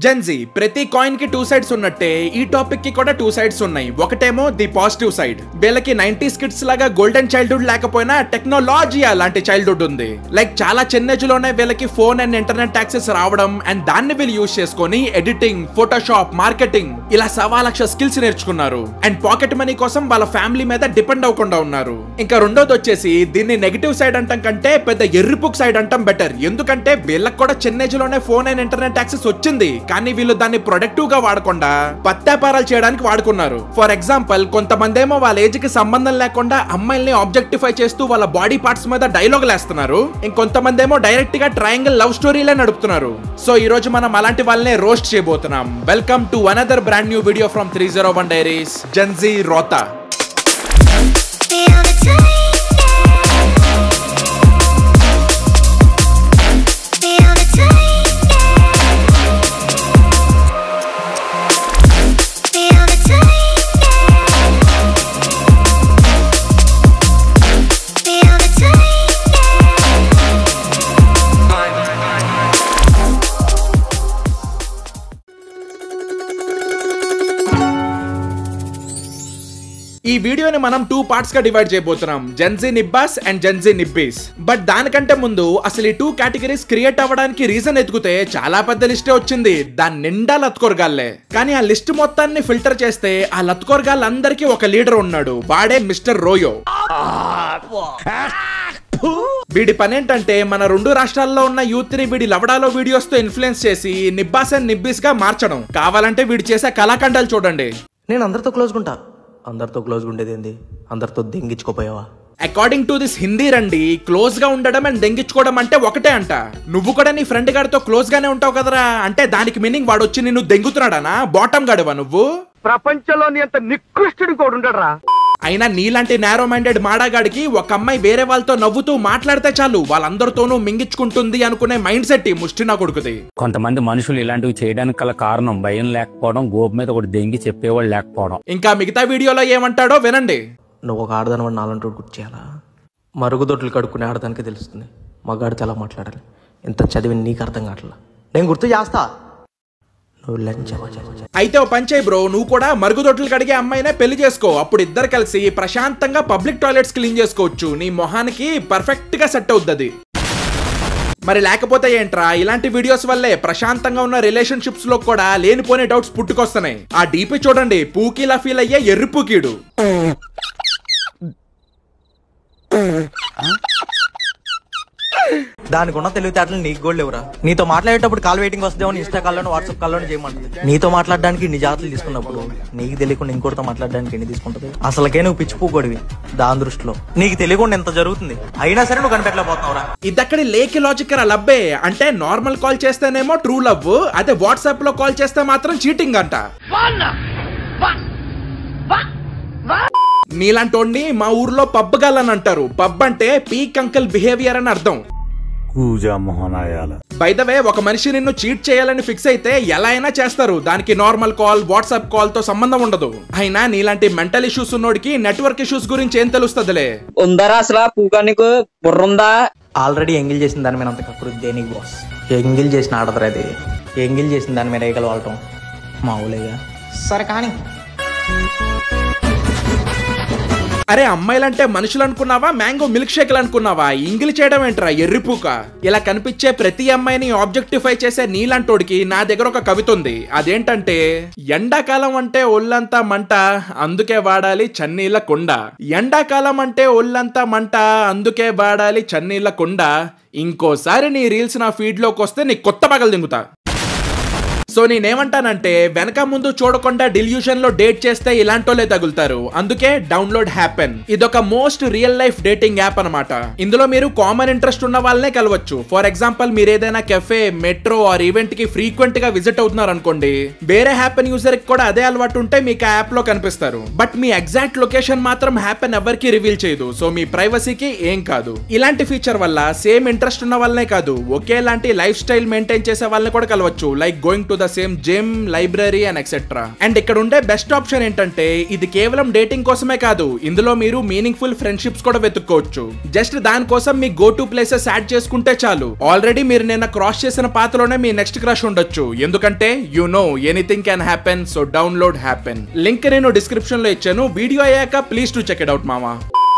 Gen Z ప్రతి coin కి 2 sides ఉన్నట్టే ఈ టాపిక్ కి కూడా 2 సైడ్స్ ఉన్నాయి. ఒకటేమో ది పాజిటివ్ సైడ్. వీళ్ళకి 90s కిడ్స్ లాగా గోల్డెన్ చైల్డ్హుడ్ లేకపోయినా టెక్నాలజీ అలాంటి చైల్డ్హుడ్ ఉంది. లైక్ చాలా చిన్న ఏజ్ లోనే వీళ్ళకి ఫోన్ అండ్ ఇంటర్నెట్ యాక్సెస్ రావడం అండ్ దాన్ని వీళ్ళు యూజ్ చేసుకొని ఎడిటింగ్, ఫోటోషాప్, మార్కెటింగ్ ఇలా 1,000,000 స్కిల్స్ నేర్చుకున్నారు. అండ్ పాకెట్ మనీ కోసం వాళ్ళ ఫ్యామిలీ మీద డిపెండ్ అవ్వకుండా ఉన్నారు. ఇంకా రెండోది వచ్చేసి దీన్ని నెగిటివ్ సైడ్ అంటాం కంటే పెద్ద ఎర్రిపుక్ సైడ్ అంటాం బెటర్. ఎందుకంటే వీళ్ళకి కూడా చిన్న ఏజ్ లోనే ఫోన్ అండ్ ఇంటర్నెట్ యాక్సెస్ వచ్చింది, కానీ వీళ్ళు దాన్ని ప్రొడక్టివ్ గా వాడకుండా పత్యాపారాలు చేయడానికి వాడుకున్నారు. ఫర్ ఎగ్జాంపుల్ కొంతమంది ఏమో వాళ్ళ ఏజ్ కి సంబంధం లేకుండా అమ్మాయిల్ని ఆబ్జెక్టిఫై చేస్తూ వాళ్ళ బాడీ పార్ట్స్ మీద డైలాగ్ లేస్తున్నారు. ఇంకొంతమంది ఏమో డైరెక్ట్ గా ట్రయాంగిల్ లవ్ స్టోరీలే నడుపుతున్నారు. సో ఈ రోజు మనం అలాంటి వాళ్ళనే రోస్ట్ చేయబోతున్నాం. Welcome to another brand new video from 301 diaries. Gen Z రోతా. ఈ వీడియోని మనం 2 పార్ట్స్ గా డివైడ్ చేయబోతున్నాం. జెన్జీ నిబ్బాస్ అండ్ జెన్జీ నిబ్బీస్. బట్ దానికంటే ముందు అసలు ఈ 2 కేటగిరీస్ క్రియేట్ అవ్వడానికి రీజన్ ఎత్తుకుతే చాలా పెద్ద లిస్టే వచ్చింది. దాని నిండా లత్కోర్గాళ్లే. కానీ ఆ లిస్ట్ మొత్తాన్ని ఫిల్టర్ చేస్తే ఆ లత్కోర్గాళ్ళందరికీ ఒక లీడర్ ఉన్నాడు. వాడే మిస్టర్ రోయో. వీడి పని ఏంటంటే మన 2 రాష్ట్రాల్లో ఉన్న యూత్ ని వీడి లవడాలో వీడియోస్ తో ఇన్ఫ్లుయెన్స్ చేసి నిబ్బాస్ అండ్ నిబ్బీస్ గా మార్చడం. కావాలంటే వీడి చేసే కళాఖండాలు చూడండి. నేను అందరితో క్లోజ్ ఉంటా. అందరితో క్లోజ్ ఉండేది ఏంది? అందరితో దెంగించుకోపోయావా? అకార్డింగ్ టు దిస్ హిందీ రండి, క్లోజ్ గా ఉండడం అండ్ దెంగించుకోవడం అంటే ఒకటే అంట. నువ్వు కూడా నీ ఫ్రెండ్ గారితో క్లోజ్ గానే ఉంటావు కదరా, అంటే దానికి మీనింగ్ వాడు వచ్చి నిన్ను దెంగుతున్నాడానా? బాటమ్ గాడివా నువ్వు? ప్రపంచంలోని అంత నికృష్టుడు కూడా ఉండరా? అయినా నీలాంటి నేరో మైండెడ్ మాడాగాడికి ఒక అమ్మాయి వేరే వాళ్ళతో నవ్వుతూ మాట్లాడితే చాలు వాళ్ళందరితోనూ మింగించుకుంటుంది అనుకునే మైండ్ సెట్ ఈ ముష్టి నా కొడుకుది. కొంతమంది మనుషులు ఇలాంటివి చేయడానికి గల కారణం భయం లేకపోవడం, గోపు మీద ఒకటి దెంగి చెప్పేవాళ్ళు లేకపోవడం. ఇంకా మిగతా వీడియోలో ఏమంటాడో వినండి. నువ్వు ఒక ఆడదాని నాలంటూ గుర్తు చేయాలా? మరుగుదొడ్లు కడుక్కునే ఆడదానికి తెలుస్తుంది మగాడితో ఎలా మాట్లాడాలి. ఎంత చదివి నీకు అర్థం కావట్లా. నేను గుర్తు చేస్తా. అయితే ఓ పని చేయి బ్రో, నువ్వు కూడా మరుగుదొడ్లు కడిగే అమ్మాయినే పెళ్లి చేసుకో. అప్పుడు ఇద్దరు కలిసి ప్రశాంతంగా పబ్లిక్ టాయిలెట్స్ క్లీన్ చేసుకోవచ్చు. నీ మొహానికి పర్ఫెక్ట్ గా సెట్ అవుతుంది. మరి లేకపోతే ఏంట్రా, ఇలాంటి వీడియోస్ వల్లే ప్రశాంతంగా ఉన్న రిలేషన్షిప్స్ లో కూడా లేనిపోని డౌట్స్ పుట్టుకొస్తున్నాయి. ఆ డీపీ చూడండి, పూకీలా ఫీల్ అయ్యే ఎర్రి పూకీడు. దానికి ఉన్న తెలివితేటలు నీకు కూడా లేవురా. నీతో మాట్లాడేటప్పుడు కాల్ వెయిటింగ్ వస్తుందేమో ఇన్స్టా కాల్లోనే వాట్సాప్ కాల్లోనే చేయమంటుంది. నీతో మాట్లాడడానికి ఇన్ని జాగ్రత్తలు తీసుకున్నప్పుడు నీకు తెలియకుండా ఇంకోటితో మాట్లాడడానికి ఎన్ని తీసుకుంటుంది? అసలుకే నువ్వు పిచ్చిపోకూడవి దాని దృష్టిలో. నీకు తెలియకుండా ఎంత జరుగుతుంది, అయినా సరే నువ్వు కనిపెట్టలేకపోతున్నావురా. ఇదక్కడి లేకి లాజిక్ రా లబ్బే. అంటే నార్మల్ కాల్ చేస్తేనేమో ట్రూ లవ్, అదే వాట్సాప్ లో కాల్ చేస్తే మాత్రం చీటింగ్ అంట. నీలాంటోడిని మా ఊర్లో పబ్ గల్ అని అంటారు. పబ్ అంటే పీక్ అంకల్ బిహేవియర్ అని అర్థం. బై ద వే, ఒక మనిషి నిన్ను చీట్ చేయాలని ఫిక్స్ అయితే ఎలా అయినా చేస్తారు. దానికి నార్మల్ కాల్, వాట్సాప్ కాల్ తో సంబంధం ఉండదు. అయినా నీలాంటి మెంటల్ ఇష్యూస్ ఉన్నోడికి నెట్వర్క్ ఇష్యూస్ గురించి ఏం తెలుస్తుందిలే. ఉందరా అసలు పూకానికి బుర్రుందా? ఆల్రెడీ ఎంగిల్ చేసిన దాని మీద అంత కక్కురు దేనికి బాస్? ఎంగిల్ చేసిన ఆడదరా అది. ఎంగిల్ చేసిన దాని మీద ఏగలు వాడటం మామూలుగా. సరే కానీ అరే, అమ్మాయిలంటే మనుషులు అనుకున్నావా, మ్యాంగో మిల్క్ షేక్లు అనుకున్నావా? ఇంగిలి చేయడం ఏంట్రా ఎర్రిపూక. ఇలా కనిపించే ప్రతి అమ్మాయిని ఆబ్జెక్టిఫై చేసే నీలాంటోడికి నా దగ్గర ఒక కవిత ఉంది. అదేంటంటే, ఎండాకాలం అంటే ఒళ్ళంతా మంట అందుకే వాడాలి చన్నీళ్ళ కుండ. ఎండాకాలం అంటే ఒళ్ళంతా మంట అందుకే వాడాలి చన్నీళ్ళ కుండ. ఇంకోసారి నీ రీల్స్ నా ఫీడ్ లోకి వస్తే నీ కొత్త పగలు దింగుతా. సో నేనేమంటానంటే, వెనక ముందు చూడకుండా డిల్యూషన్ లో డేట్ చేస్తే ఇలాంటోలే తగులుతారు. అందుకే డౌన్లోడ్ హ్యాపెన్. ఇదొక most real life dating app అనమాట. ఇందులో మీరు కామన్ ఇంట్రెస్ట్ ఉన్న వాళ్ళనే కలవచ్చు. ఫర్ ఎగ్జాంపుల్ మీరు ఏదైనా కెఫే, మెట్రో ఆర్ ఈవెంట్ కి ఫ్రీక్వెంట్ గా విజిట్ అవుతున్నారు అనుకోండి, వేరే హ్యాపెన్ యూజర్ కి కూడా అదే అలవాటు ఉంటే మీకు ఆ యాప్ లో కనిపిస్తారు. బట్ మీ ఎగ్జాక్ట్ లొకేషన్ మాత్రం హ్యాపెన్ ఎవరికి రివీల్ చేయదు. సో మీ ప్రైవసీకి ఏం కాదు. ఇలాంటి ఫీచర్ వల్ల సేమ్ ఇంట్రెస్ట్ ఉన్న వాళ్ళనే కాదు, ఒకేలాంటి లైఫ్ స్టైల్ మెయింటైన్ చేసే వాళ్ళని కూడా కలవచ్చు. Like going to the same gym, library and etcetera. And ఇక్కడ ఉండే బెస్ట్ ఆప్షన్ ఏంటంటే ఇది కేవలం డేటింగ్ కోసమే కాదు, ఇందులో మీరు మీనింగ్ఫుల్ ఫ్రెండ్షిప్స్ కూడా వెతుక్కోవచ్చు. జస్ట్ దానికోసం me go to places add చేసుకుంటే చాలు. ఆల్రెడీ మీరు నిన్న క్రాస్ చేసిన పాతలోనే మీ నెక్స్ట్ క్రష్ ఉండొచ్చు. ఎందుకంటే you know anything can happen, so download happen. Link నేను డిస్క్రిప్షన్ లో ఇచ్చాను. వీడియో అయ్యాక please to check it out మామా.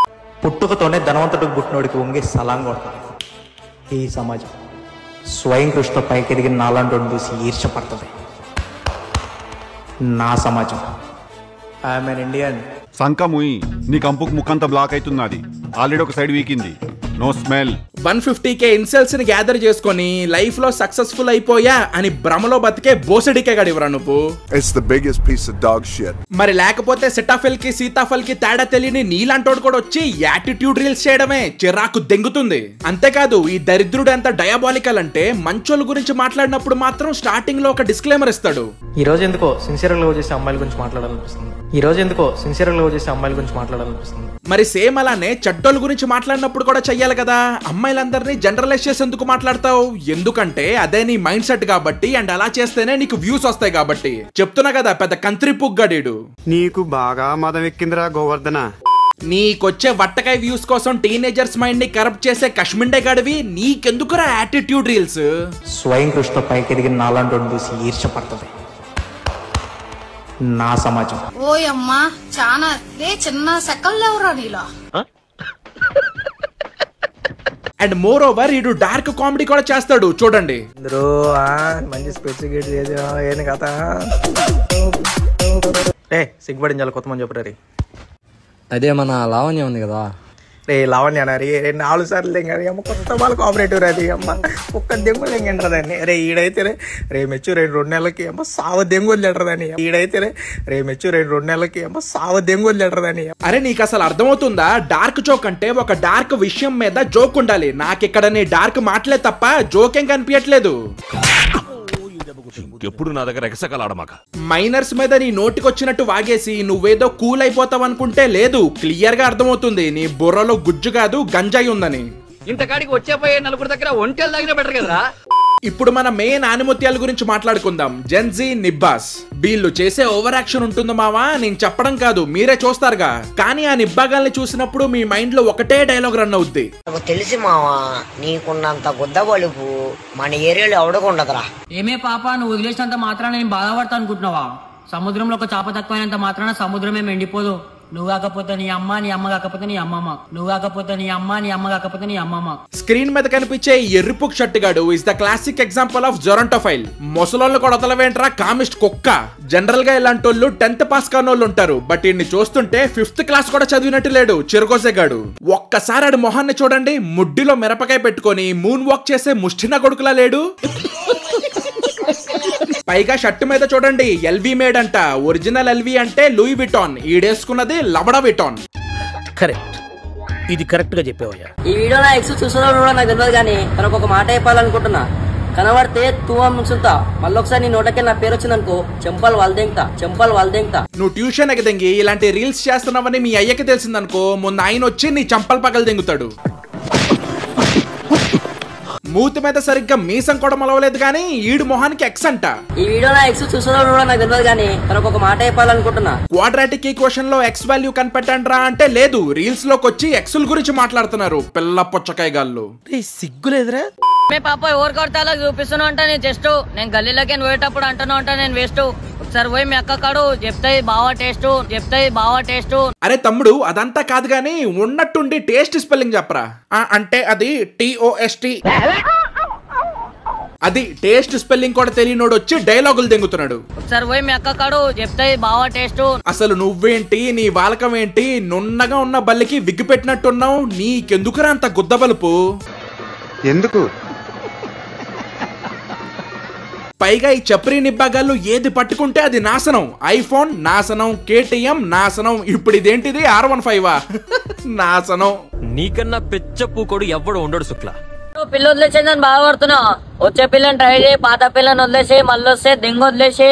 పుట్టుకతోనే ధనవంతుడికి పుట్టినోడికి వంగి సలాం కొడతాడు ఈ సమాజం. స్వయం కృష్ణ పైకి ఎదిగిన నాలాంటి చూసి ఈర్షపడుతుంది నా సమాజం. I'm N Indian. సంకముయి నీ కంపుకు ముఖంతా బ్లాక్ అవుతున్నది. ఆల్రెడీ ఒక సైడ్ వీకింది. No smell. 150k ఇన్సెల్స్ ని గ్యాదర్ చేసుకొని లైఫ్ లో సక్సెస్ఫుల్ అయిపోయా అని భ్రమలో బతికే బోసడికే గడివరా నువ్వు. It's the biggest piece of dog shit. మరి లేకపోతే సిటాఫెల్ కి సీతాఫల్ కి తేడా తెలియని నీలాంటోడు కూడా వచ్చి యాటిట్యూడ్ రీల్స్ చేయడమే చిరాకు దెంగుతుంది. అంతేకాదు ఈ దరిద్రుడు ఎంత డయాబాలికల్ అంటే మంచోళ్ళ గురించి మాట్లాడినప్పుడు మాత్రం స్టార్టింగ్ లో ఒక డిస్క్లైమర్ ఇస్తాడు. ఈ రోజు ఎందుకో సిన్సియర్ గా లవ్ చేసే అమ్మాయిల గురించి మాట్లాడాలనిపిస్తుంది. ఈ రోజు ఎందుకో సిన్సియర్ గా లవ్ చేసే అమ్మాయిల గురించి మాట్లాడాలనిపిస్తుంది. మరి సేమ్ అలానే చెడ్డోళ్ళ గురించి మాట్లాడినప్పుడు కూడా చెయ్యాలి కదా. అమ్మాయిలందరినీ జనరలైజ్ చేసి ఎందుకు మాట్లాడతావు? ఎందుకంటే అదే నీ మైండ్ సెట్ కాబట్టి, అండ్ అలా చేస్తేనే నీకు వ్యూస్ వస్తాయి కాబట్టి. చెప్తున్నా కదా పెద్ద కంత్రి పుగ్గడీడు. నీకు బాగా మదం ఎక్కిందిరా గోవర్ధన. నీకొచ్చే వట్టకాయ వ్యూస్ కోసం టీనేజర్స్ మైండ్ ని కరప్ట్ చేసే కశ్మిండే గడివి నీకెందుకురా యాటిట్యూడ్ రీల్స్? స్వయం కృష్ణ పైకి ఎదిగిన నాలాంటి చూసి ఈర్షపడుతుంది నా సమాజం. ఓయమ్మా చాలా చిన్న సెకండ్ లేవురా నీలో. అండ్ మోర్ ఓవర్ ఈడు డార్క్ కామెడీ కూడా చేస్తాడు చూడండి. మంచి స్పెసిఫికేట్ ఏం కదా సిగ్గుపడించాలి కొత్తమని చెప్పారు. అదే మన లావణ్య ఉంది కదా రే లావణ్య అన్నారి 4 సార్లు దింగారు అమ్మ కొత్త వాళ్ళు కోఆపరేటివ్ అది అమ్మ ఒక్క దెంగులు దింగంటారని. రే ఈడైతే రే మెచ్చు 2 నెలలకి అమ్మ సావ దెంగులు తింటారని. ఈడైతే రే మెచ్చు 2 నెలలకి అమ్మ సావ దెంగులు తింటారని. అరే నీకు అసలు అర్థమవుతుందా? డార్క్ జోక్ అంటే ఒక డార్క్ విషయం మీద జోక్ ఉండాలి. నాకిక్కడ నీ డార్క్ మాటలే తప్ప జోకేం కనిపించట్లేదు. ఎప్పుడు నా దగ్గర ఎగసకలాడమాక. మైనర్స్ మీద నీ నోటికొచ్చినట్టు వాగేసి నువ్వేదో కూల్ అయిపోతావు అనుకుంటే లేదు, క్లియర్ గా అర్థమవుతుంది నీ బుర్రలో గుజ్జు కాదు గంజాయి ఉందని. ఇంతకాడికి వచ్చేపోయే నలుగురు దగ్గర ఒంటెలు తాగినా బెటర్ కదరా. ఇప్పుడు మన మెయిన్ ఆనిముత్యాల గురించి మాట్లాడుకుందాం. జెన్జీ, నిబ్బాస్. వీళ్ళు చేసే ఓవర్ యాక్షన్ ఉంటుంది మావా, నేను చెప్పడం కాదు మీరే చూస్తారుగా. కానీ ఆ నిబ్బాగాల్ని చూసినప్పుడు మీ మైండ్ లో ఒకటే డైలాగ్ రన్ అవుద్ది. తెలిసి మావా నీకున్నంత గుద్ద బలుపు మన ఏరియాలో ఎవడకుండదురా. ఏమే పాప నువ్వు వదిలేసినంత మాత్రాన నేను బాధపడతా అనుకుంటున్నావా? సముద్రంలో ఒక చాప తక్కువైనంత మాత్రాన సముద్రమే ఎండిపోదు. నువ్వు కాకపోతే నీ అమ్మ, నీ అమ్మ కాకపోతే నీ అమ్మమ్మ. నువ్వు కాకపోతే నీ అమ్మ, నీ అమ్మ కాకపోతే నీ అమ్మమ్మ. స్క్రీన్ మీద కనిపించే ఎర్రిపుక్ షర్టుగాడు is the classic example of gerontophile. ముసలోళ్ళు కూడా వదలవేంట్రా కామిస్ట్ కుక్క. జనరల్ గా ఇలాంటి వాళ్ళు 10th పాస్ కానోళ్ళు ఉంటారు. బట్ ఈయన్ని చూస్తుంటే 5th క్లాస్ కూడా చదివినట్టు లేడు చిరగోసేగాడు. ఒక్కసారి ఆడి మొహాన్ని చూడండి, ముడ్డిలో మిరపకాయ పెట్టుకొని మూన్ వాక్ చేసే ముష్టిన కొడుకులా లేడు. పైగా షర్ట్ మీద చూడండి ఎల్వి మేడ్ అంట. ఒరిజినల్ ఎల్వి అంటే లూయి విటాన్, ఈడేసుకున్నది లబడా విటాన్. కరెక్ట్, ఇది కరెక్ట్ గా చెప్పావయ్యా. ఈ వీడియో నా ఎక్స్ చూస్తున్నాడు కూడా నాకు తెలియదు, కానీ తనకు ఒక మాట చెప్పాలనుకుంటున్నా. కనబడితే తూవం నుంచుంటా, మళ్ళొకసారి నీ నోటకే నా పేరు వచ్చిందనుకో చెంపలు వాళ్ళదేంతా. నువ్వు ట్యూషన్ ఎగదెంగి ఇలాంటి రీల్స్ చేస్తున్నావని మీ అయ్యకి తెలిసిందనుకో, ముందు ఆయన వచ్చి నీ చంపలు పగలు దెంగుతాడు. మూతి మీద సరిగ్గా మీసం కూడా మొలవలేదు కానీ ఈడు మొహానికి ఎక్స్ అంట. ఈ వీడియో నా ఎక్స్ చూస్తున్నాడు కూడా నాకు తెలియదు, కానీ తనకు ఒక మాట చెప్పాలనుకుంటున్నా. క్వాడ్రాటిక్ ఈక్వేషన్ లో ఎక్స్ వాల్యూ కనిపెట్టండిరా అంటే లేదు, రీల్స్ లోకి వచ్చి ఎక్స్ల గురించి మాట్లాడుతున్నారు పిల్ల పుచ్చకాయ గాళ్ళు. సిగ్గులేదురా? మే పాప ఎవరు కొడతా చూపిస్తున్నా అంట. నేను జస్ట్ నేను గల్లీలోకి పోయేటప్పుడు అంటున్నా అంట నేను వేస్ట్. ఒకసారి పోయి మీ అక్క కాడు చెప్తాయి బావా టేస్ట్. అరే తమ్ముడు అదంతా కాదు గానీ ఉన్నట్టుండి టేస్ట్ స్పెల్లింగ్ చెప్పరా. అంటే అది TOST. అది టేస్ట్ స్పెల్లింగ్ కూడా తెలియనోడు వచ్చి డైలాగులు దెంగుతున్నాడు. ఒకసారి పోయి మీ అక్క కాడు చెప్తాయి బావా టేస్ట్. అసలు నువ్వేంటి, నీ వాలకం ఏంటి? నున్నగా ఉన్న బల్లికి విగ్గు పెట్టినట్టున్నావు. నీకెందుకురా అంత గుద్ద బలుపు? ఎందుకు? పైగా ఈ చప్రీ నిబ్బాగాళ్ళు ఏది పట్టుకుంటే అది నాశనం. ఐఫోన్ నాశనం, KTM నాశనం, ఇప్పుడు ఇదేంటిది R15 నాశనం. నీకన్నా పెచ్చ పూకోడు ఎవ్వడు ఉండడు శుక్ల. పిల్ల వదిలేసేది అని బాధపడుతున్నా. వచ్చే పిల్లని ట్రై చేయి, పాత పిల్లని వదిలేసి మళ్ళీ వస్తే దెంగ వదిలేసి.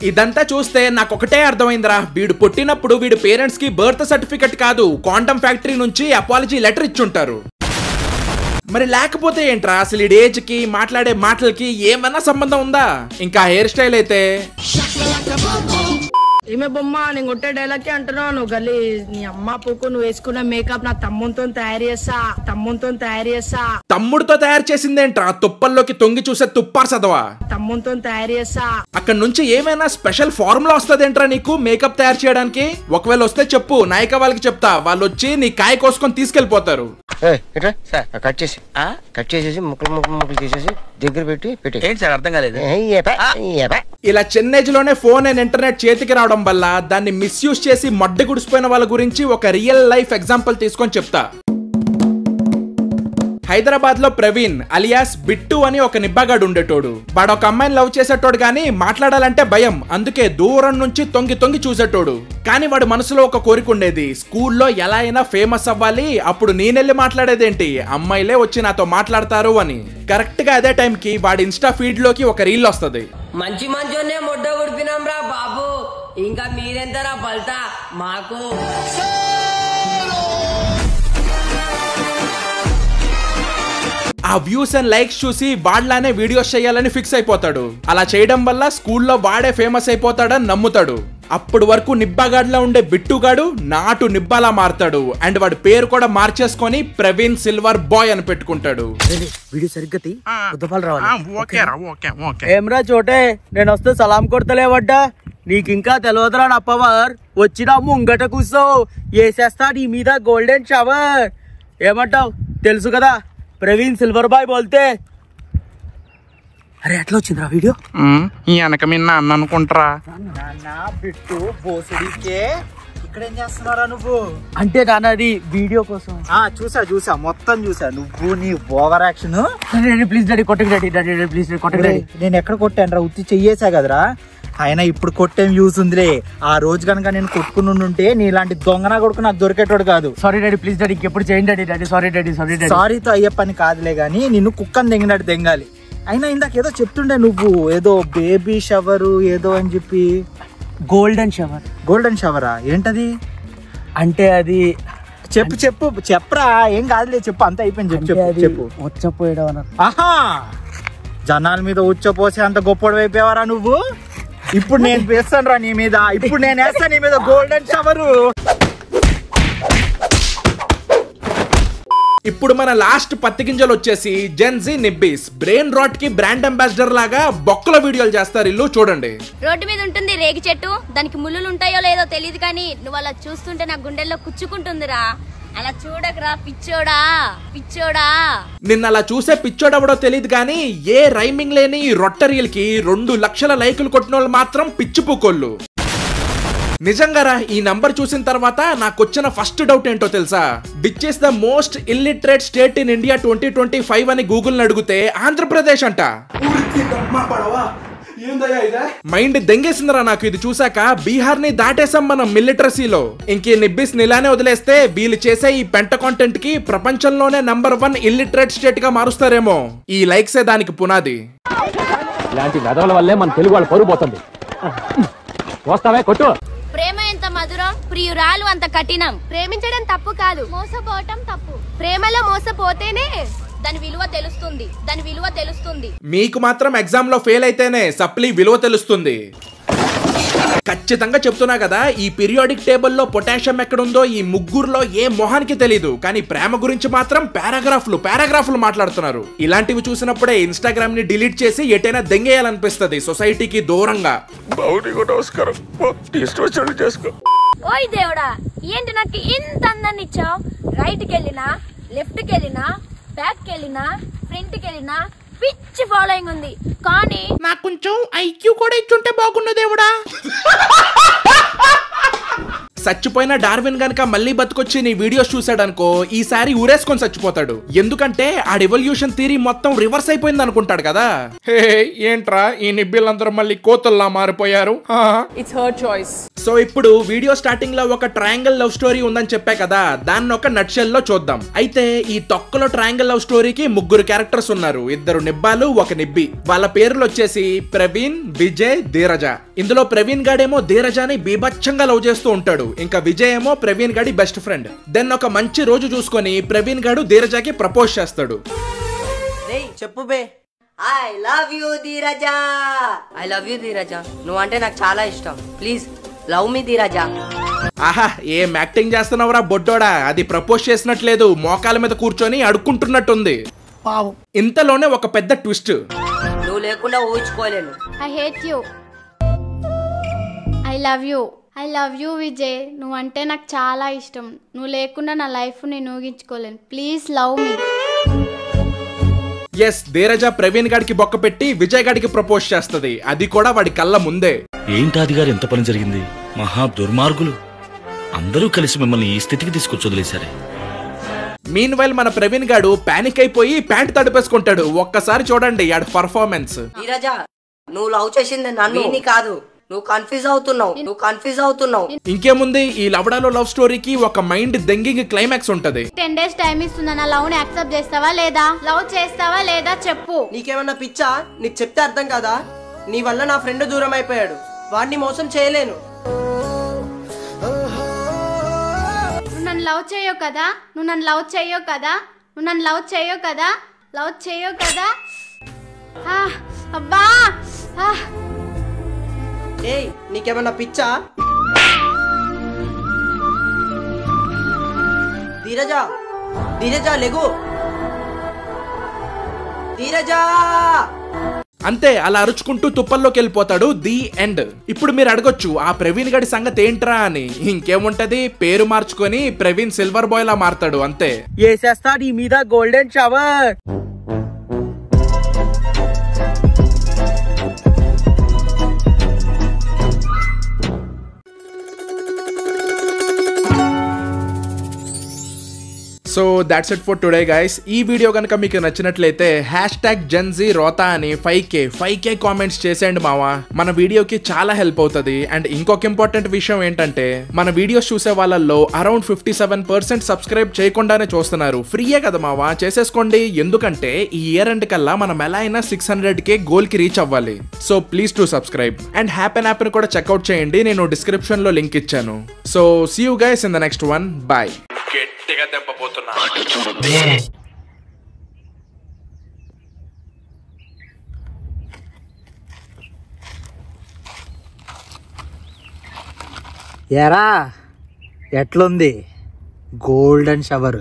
ఇదంతా చూస్తే నాకు ఒకటే అర్థమైందిరా, వీడు పుట్టినప్పుడు వీడి పేరెంట్స్ కి బర్త్ సర్టిఫికెట్ కాదు క్వాంటమ్ ఫ్యాక్టరీ నుంచి అపాలజీ లెటర్ ఇచ్చుంటారు. మరి లేకపోతే ఏంట్రా అసలు ఈ ఏజ్ కి మాట్లాడే మాటలకి ఏమన్నా సంబంధం ఉందా? ఇంకా హెయిర్ స్టైల్ అయితే ఈమె బొమ్మ నేను కొట్టే డైలాగ్ అంటున్నావు నువ్వు గల్లీ నీ అమ్మ పూకు నువ్వు వేసుకున్న మేకప్ నా తమ్ముతో తయారు చేస్తా తమ్ముడితో తయారు చేసిందేంట్రా? తుప్పల్లోకి తొంగి చూసే తుప్పారు చదవా. తమ్ముతో తయారు చేస్తా. అక్కడ నుంచి ఏమైనా స్పెషల్ ఫార్ములా వస్తుందేంట్రా నీకు మేకప్ తయారు చేయడానికి? ఒకవేళ వస్తే చెప్పు, నాయక వాళ్ళకి చెప్తా, వాళ్ళు వచ్చి నీ కాయ కోసుకొని తీసుకెళ్లిపోతారు. కట్ చేసేసి ముక్కలు చేసేసి దగ్గర పెట్టి ఏంటి సార్ అర్థం కాలేదు. ఇలా చిన్న ఏజ్ లోనే ఫోన్ అండ్ ఇంటర్నెట్ చేతికి రావడం వల్ల దాన్ని మిస్యూజ్ చేసి మడ్డి గుడిసిపోయిన వాళ్ళ గురించి ఒక రియల్ లైఫ్ ఎగ్జాంపుల్ తీసుకొని చెప్తా. హైదరాబాద్ లో ప్రవీణ్ అలియాస్ బిట్టు అని ఒక నిబ్బాగాడు ఉండేటోడు. వాడు ఒక అమ్మాయిని లవ్ చేసేటోడు గానీ మాట్లాడాలంటే భయం, అందుకే దూరం నుంచి తొంగి చూసేటోడు. కానీ వాడు మనసులో ఒక కోరిక ఉండేది, స్కూల్లో ఎలా అయినా ఫేమస్ అవ్వాలి, అప్పుడు నేనెళ్ళి మాట్లాడేదేంటి, అమ్మాయిలే వచ్చి నాతో మాట్లాడతారు అని. కరెక్ట్ గా అదే టైం కి వాడి ఇన్స్టా ఫీడ్ లోకి ఒక రీల్ వస్తది. మంచి మంచోనే ముడ్డ ఉడిపినాం రా బాబు, ఇంకా మీరెంతరా బల్తా మాకు. ఆ వ్యూస్ అండ్ లైక్స్ చూసి వాళ్లానే వీడియోస్ చేయాలని ఫిక్స్ అయిపోతాడు. అలా చేయడం వల్ల స్కూల్లో వాడే ఫేమస్ అయిపోతాడని నమ్ముతాడు. అప్పటి వరకు నిబ్బాగాడ్లా ఉండే బిట్టుగాడు నాటు నిబ్బాలా మారుతాడు. అండ్ వాడి పేరు కూడా మార్చేసుకొని ప్రవీణ్ సిల్వర్ బాయ్ అని పెట్టుకుంటాడు. వీడియో సరిగ్గా ఏమ్రా చోటే, నేను వస్తే సలాం కొడతలేవడ్డా, నీకు ఇంకా తెలియదురా నా పవర్, వచ్చినా ముంగట కూర్చో, వేసేస్తా నీ మీద గోల్డెన్ షవర్. ఏమంటావు తెలుసు కదా, ప్రవీణ్ సిల్వర్ బాయ్ బోల్తే. అరే ఎట్లా వచ్చిందిరా వీడియో? వెనక మిన్న అన్న అనుకుంటారా? బిట్టు బోసుడికే ఇక్కడేం చేస్తున్నారా నువ్వు అంటే నాన్న అది వీడియో కోసం. చూసా మొత్తం చూసా. నువ్వు నీ ఓవర్ యాక్షన్. ప్లీజ్ డాడీ కొట్టకు డాడీ ప్లీజ్ కొట్టకు డాడీ. నేను ఎక్కడ కొట్టాను రా, ఉత్తి చెయ్యేసా కదరా. ఆయన ఇప్పుడు కొట్టేం యూస్ ఉందిలే, ఆ రోజు కనుక నేను కొట్టుకుని ఉంటే నీలాంటి దొంగనా కొడుకు నాకు దొరికేటోడు కాదు. సారీ డాడీ ప్లీజ్ డాడీ ఎప్పుడు చేయండి డాడీ. సారీతో అయ్యే పని కాదులే గానీ నిన్ను కుక్కని దెంగినట్టు దెంగాలి. అయినా ఇందాక ఏదో చెప్తుండే నువ్వు, ఏదో బేబీ షవరు ఏదో అని చెప్పి. గోల్డెన్ షవరా ఏంటది? అంటే అది చెప్పరా. ఏం కాదులే చెప్పు, అంత అయిపోయింది చెప్పు. ఉచ్చపోయడం. ఆహా, జనాల మీద ఉచ్చపోసే అంత గొప్పడు అయిపోయావరా నువ్వు. ఇప్పుడు నేను వేస్తాను రా నీ మీద, ఇప్పుడు నేను వేస్తాను నీ మీద గోల్డెన్ షవరు. ఇప్పుడు మన లాస్ట్ పత్తి గింజలు వచ్చేసి జెన్జీ నిబ్బీస్. బ్రెయిన్ రాట్ కి బ్రాండ్ అంబాసిడర్ లాగా బొక్కల వీడియోలు చేస్తారు ఇల్లు. చూడండి, రోడ్డు మీద ఉంటుంది రేగి చెట్టు, దానికి ముళ్ళులు ఉంటాయో లేదో తెలియదు కానీ నువ్వు అలా చూస్తుంటే నా గుండెల్లో కుచ్చుకుంటుందిరా. అలా చూడకరా పిచ్చోడా. నిన్న అలా చూసే పిచ్చోడెవడో తెలియదు కానీ ఏ రైమింగ్ లేని రొట్టరీల్ కి 2 లక్షల లైకులు కొట్టిన వాళ్ళు మాత్రం పిచ్చిపుకోళ్ళు. నిజంగారా, ఈ నంబర్ చూసిన తర్వాత నాకు వచ్చిన ఫస్ట్ డౌట్ ఏంటో తెలుసా? Which is the most illiterate state in India 2025 అని గూగుల్ అడిగితే ఆంధ్రప్రదేశ్ అంట. మైండ్ దెంగేసిందిరా నాకు ఇది చూసాక. బీహార్ ని దాటేసాం మనం మిలిటరసీలో. ఇంకే నిబ్బీస్ నిలానే వదిలేస్తే వీళ్ళు చేసే ఈ పెంట కాంటెంట్ కి ప్రపంచంలోనే #1 ఇల్లిటరేట్ స్టేట్ గా మారుస్తారేమో. ఈ లైక్సే దానికి పునాది. ఇలాంటి వెధవల వల్లే మన తెలుగు వాళ్ళు పరుగు పోతుంది. వస్తావే కొట్టు. ప్రేమ ఎంత మధురం, ప్రియురాలు అంత కఠినం. ప్రేమించడం తప్పు కాదు, మోసపోవటం తప్పు. ప్రేమలో మోసపోతేనే దాని విలువ తెలుస్తుంది. మీకు మాత్రం ఎగ్జామ్ లో ఫెయిల్ అయితేనే సప్లీ విలువ తెలుస్తుంది. ఖచ్చితంగా చెప్తున్నా కదా, ఈ పీరియాడిక్ టేబుల్లో పొటాషియం ఎక్కడుందో ఈ ముగ్గురులో ఏ మొహానికి తెలీదు. కానీ ప్రేమ గురించి మాత్రం పారాగ్రాఫ్లు మాట్లాడుతున్నారు. ఇలాంటివి చూసినప్పుడే ఇన్స్టాగ్రామ్ ని డిలీట్ చేసి ఎటైనా దెంగేయాలనిపిస్తుంది సొసైటీకి దూరంగా. ఓయ్ దేవుడా, ఏంటి నాకు ఇంత అందాన్ని ఇచ్చావు? రైట్ కి వెళ్ళినా, లెఫ్ట్ కి వెళ్ళినా, బ్యాక్ కి వెళ్ళినా, ఫ్రంట్ కి వెళ్ళినా పిచ్చి ఫాలోయింగ్ ఉంది. కానీ నాకు కొంచెం ఐక్యూ కూడా ఇచ్చుంటే బాగుండు దేవుడా. చచ్చిపోయిన డార్విన్ గనక మళ్ళీ బతుకొచ్చి నీ వీడియోస్ చూసాడనుకో, ఈసారి ఊరేసుకొని చచ్చిపోతాడు. ఎందుకంటే ఆ ఎవల్యూషన్ థియరీ మొత్తం రివర్స్ అయిపోయింది అనుకుంటాడు కదా. హే ఏంట్రా ఈ నిబ్బిలందరూ మళ్ళీ కోతుల్లా మారిపోయారు. It's her choice. సో ఇప్పుడు వీడియో స్టార్టింగ్ లో ఒక ట్రయాంగిల్ లవ్ స్టోరీ ఉందని చెప్పా కదా, దాన్ని ఒక నట్షెల్ లో చూద్దాం. అయితే ఈ తొక్కలో ట్రయాంగిల్ లవ్ స్టోరీకి 3 క్యారెక్టర్స్ ఉన్నారు. 2 నిబ్బాలు, 1 నిబ్బి. వాళ్ళ పేర్లు వచ్చేసి ప్రవీణ్, విజయ్, ధీరజ. ఇందులో ప్రవీణ్ గాడేమో ధీరజని బీభత్సంగా లవ్ చేస్తూ ఉంటాడు. ఇంకా విజయ్ ఏమో ప్రవీణ్ గాడి బెస్ట్ ఫ్రెండ్. దెన్ ఒక మంచి రోజు చూసుకొని ప్రవీణ్ గాడు ధీరజకి ప్రపోజ్ చేస్తాడు. చెప్పు బే. I love you Dheeraja. I love you Dheeraja, నువ్వు అంటే నాకు చాలా ఇష్టం. Please love me Dheeraja. ఆహా, ఏం యాక్టింగ్ చేస్తున్నావురా బొడ్డోడా, అది ప్రపోజ్ చేసినట్లేదు, మోకాల మీద కూర్చొని అడుక్కుంటున్నట్టుంది. ఇంతలోనే ఒక పెద్ద ట్విస్ట్. నువ్వు లేకుండా ఊహించుకోలేను. I hate you. I love you. I love you Vijay, నువ్వంటే నాకు చాలా ఇష్టం. నువ్వు లేకుండా నా లైఫ్ నేను ఊహించుకోలేను. Please love me. Yes, Dheeraja Praveen గాడికి బొక్క పెట్టి విజయ్ గాడికి ప్రపోజ్ చేస్తది, అది కూడా వాడి కళ్ళ ముందే. ఏంటాది గారు, ఎంత పని జరిగింది? మహా దుర్మార్గులు అందరూ కలిసి మిమ్మల్ని ఈ స్థితికి తీసుకొచ్చి వదిలేశారే. మీన్ వైల్ మన ప్రవీణ్ గాడు పానిక్ అయిపోయి ప్యాంట్ తడిపేసుకుంటాడు. ఒక్కసారి చూడండి ఆడ పర్ఫార్మెన్స్. ధీరజా, నువ్వు లవ్ చేసింది నన్ను కాదు. నువ్వు కన్ఫ్యూజ్ అవుతున్నావు. ఇంకేముంది, ఈ లవడాలో లవ్ స్టోరీకి ఒక మైండ్ దెంగింగ్ క్లైమాక్స్ ఉంటది. 10 days టైం ఇస్తున్నా, నా లవ్ ని యాక్సెప్ట్ చేస్తావా లేదా? లవ్ చేస్తావా లేదా చెప్పు. నీకేమన్నా పిచ్చా? నీకు చెప్తే అర్థం కాదా? నీ వల్ల నా ఫ్రెండ్ దూరం అయిపోయాడు. వాడిని మోసం చేయలేను. నువ్వు నన్ను లవ్ చేయవు కదా? నువ్వు నన్ను లవ్ చేయవు కదా? నువ్వు నన్ను లవ్ చేయవు కదా? లవ్ చేయవు కదా? అబ్బా, ఏయ్, నీకేమన్నా పిచ్చా? ధీరజా, ధీరజా లెగు. ధీరజా. అంతే, అలా అరుచుకుంటూ తుప్పల్లోకి వెళ్ళిపోతాడు. The end. ఇప్పుడు మీరు అడగొచ్చు, ఆ ప్రవీణ్ గడి సంగతి ఏంట్రా అని. ఇంకేముంటది, పేరు మార్చుకొని ప్రవీణ్ సిల్వర్ బాయ్ లా మారతాడు అంతే. ఏసేస్తా నీ మీద golden shower. So that's it for today guys. ఈ వీడియో కనుక మీకు నచ్చినట్లయితే #GenZRota అని 5K కామెంట్స్ చేసేయండి మావా. మన వీడియోకి చాలా హెల్ప్ అవుతుంది. అండ్ ఇంకొక ఇంపార్టెంట్ విషయం ఏంటంటే, మన వీడియోస్ చూసే వాళ్ళల్లో అరౌండ్ 57% సబ్స్క్రైబ్ చేయకుండానే చూస్తున్నారు. ఫ్రీయే కదా మావా, చేసేసుకోండి. ఎందుకంటే ఈ ఇయర్ ఎండ్ కల్లా మనం ఎలా అయినా 600K గోల్ కి రీచ్ అవ్వాలి. So please to subscribe. And happen app ని కూడా చెక్అవుట్ చేయండి, నేను డిస్క్రిప్షన్ లో లింక్ ఇచ్చాను. So see you guys in the next one. Bye. గట్టిగా దెబ్బపోతున్నా. ఎరా ఎట్లుంది గోల్డెన్ షవర్?